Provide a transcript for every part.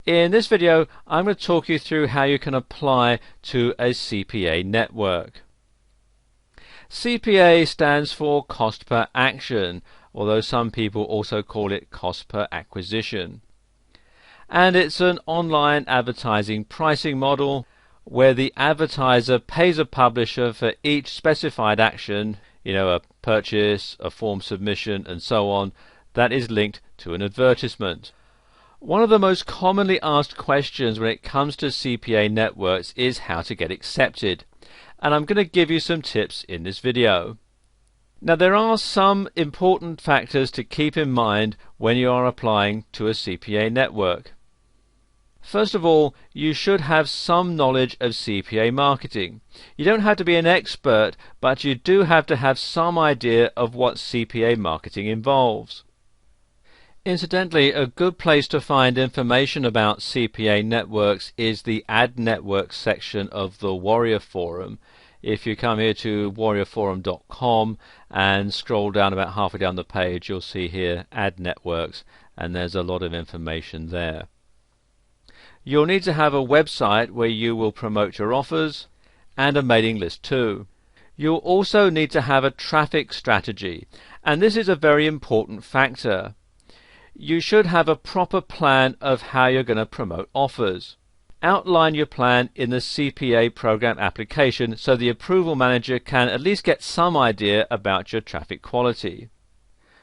In this video, I'm going to talk you through how you can apply to a CPA network. CPA stands for cost per action, although some people also call it cost per acquisition. And it's an online advertising pricing model where the advertiser pays a publisher for each specified action, a purchase, a form submission, and so on, that is linked to an advertisement. One of the most commonly asked questions when it comes to CPA networks is how to get accepted, and I'm going to give you some tips in this video. Now, there are some important factors to keep in mind when you are applying to a CPA network. First of all, you should have some knowledge of CPA marketing. You don't have to be an expert, but you do have to have some idea of what CPA marketing involves. Incidentally, a good place to find information about CPA networks is the Ad Networks section of the Warrior Forum. If you come here to warriorforum.com and scroll down about halfway down the page, you'll see here Ad Networks, and there's a lot of information there. You'll need to have a website where you will promote your offers and a mailing list too. You'll also need to have a traffic strategy, and this is a very important factor. You should have a proper plan of how you're going to promote offers. Outline your plan in the CPA program application so the approval manager can at least get some idea about your traffic quality.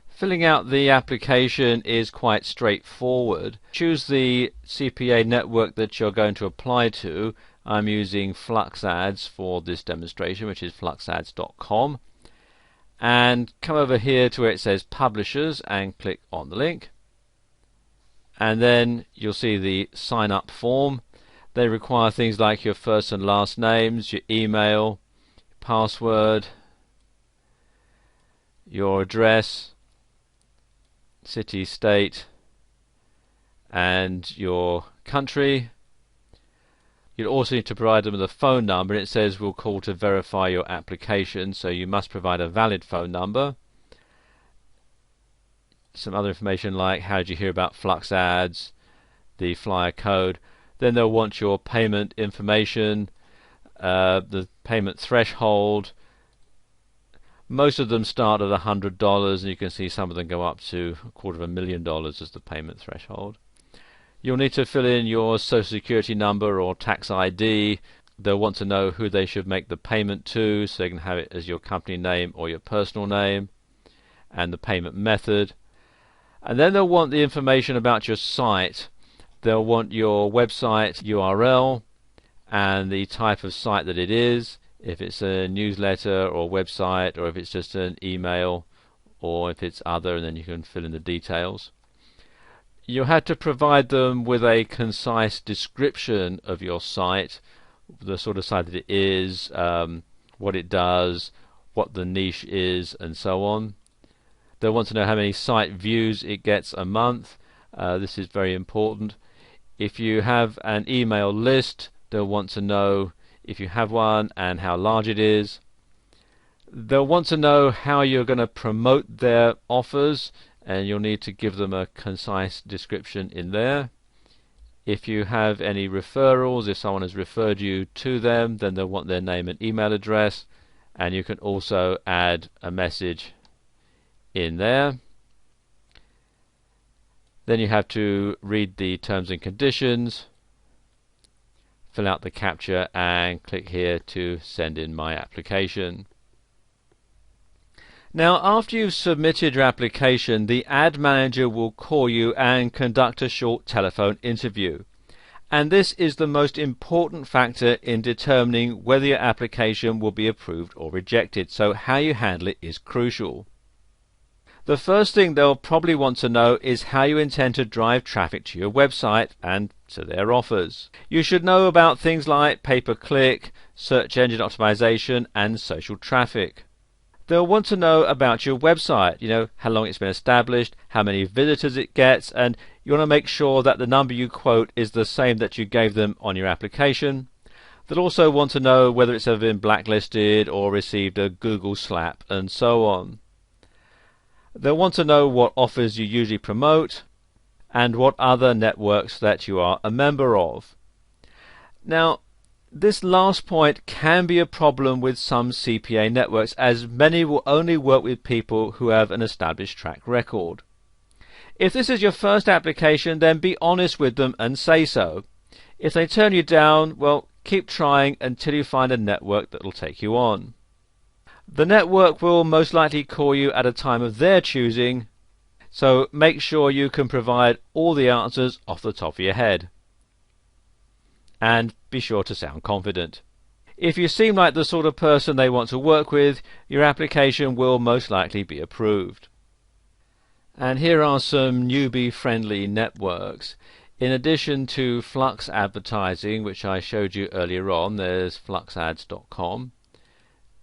Filling out the application is quite straightforward. Choose the CPA network that you're going to apply to. I'm using Flux Ads for this demonstration, which is fluxads.com. And come over here to where it says Publishers and click on the link. And then you'll see the sign up form. They require things like your first and last names, your email, password, your address, city, state, and your country. You'll also need to provide them with a phone number, and it says we'll call to verify your application, so you must provide a valid phone number. Some other information like how did you hear about Flux Ads, the flyer code. Then they'll want your payment information, the payment threshold. Most of them start at $100, and you can see some of them go up to $250,000 as the payment threshold. You'll need to fill in your social security number or tax ID. They'll want to know who they should make the payment to, so they can have it as your company name or your personal name, and the payment method. And then they'll want the information about your site. They'll want your website URL and the type of site that it is, if it's a newsletter or website, or if it's just an email, or if it's other, and then you can fill in the details. You'll have to provide them with a concise description of your site, the sort of site that it is, what it does, what the niche is, and so on. They'll want to know how many site views it gets a month. This is very important. If you have an email list, they'll want to know if you have one and how large it is. They'll want to know how you're going to promote their offers, and you'll need to give them a concise description in there. If you have any referrals, if someone has referred you to them, then they'll want their name and email address, and you can also add a message in there. Then you have to read the terms and conditions, fill out the captcha, and click here to send in my application. Now, after you've submitted your application, the ad manager will call you and conduct a short telephone interview. And this is the most important factor in determining whether your application will be approved or rejected, so how you handle it is crucial. The first thing they'll probably want to know is how you intend to drive traffic to your website and to their offers. You should know about things like pay-per-click, search engine optimization, and social traffic. They'll want to know about your website, how long it's been established, how many visitors it gets, and you want to make sure that the number you quote is the same that you gave them on your application. They'll also want to know whether it's ever been blacklisted or received a Google slap, and so on. They'll want to know what offers you usually promote, and what other networks that you are a member of. Now, this last point can be a problem with some CPA networks, as many will only work with people who have an established track record. If this is your first application, then be honest with them and say so. If they turn you down, well, keep trying until you find a network that will take you on. The network will most likely call you at a time of their choosing, so make sure you can provide all the answers off the top of your head. And be sure to sound confident. If you seem like the sort of person they want to work with, your application will most likely be approved. And here are some newbie-friendly networks. In addition to Flux Advertising, which I showed you earlier on, there's fluxads.com.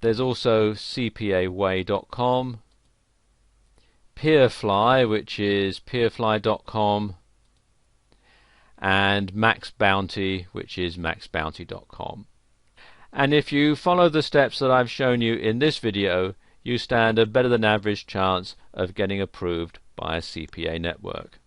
There's also cpaway.com, Peerfly, which is peerfly.com, and Max Bounty, which is maxbounty.com. And if you follow the steps that I've shown you in this video, you stand a better than average chance of getting approved by a CPA network.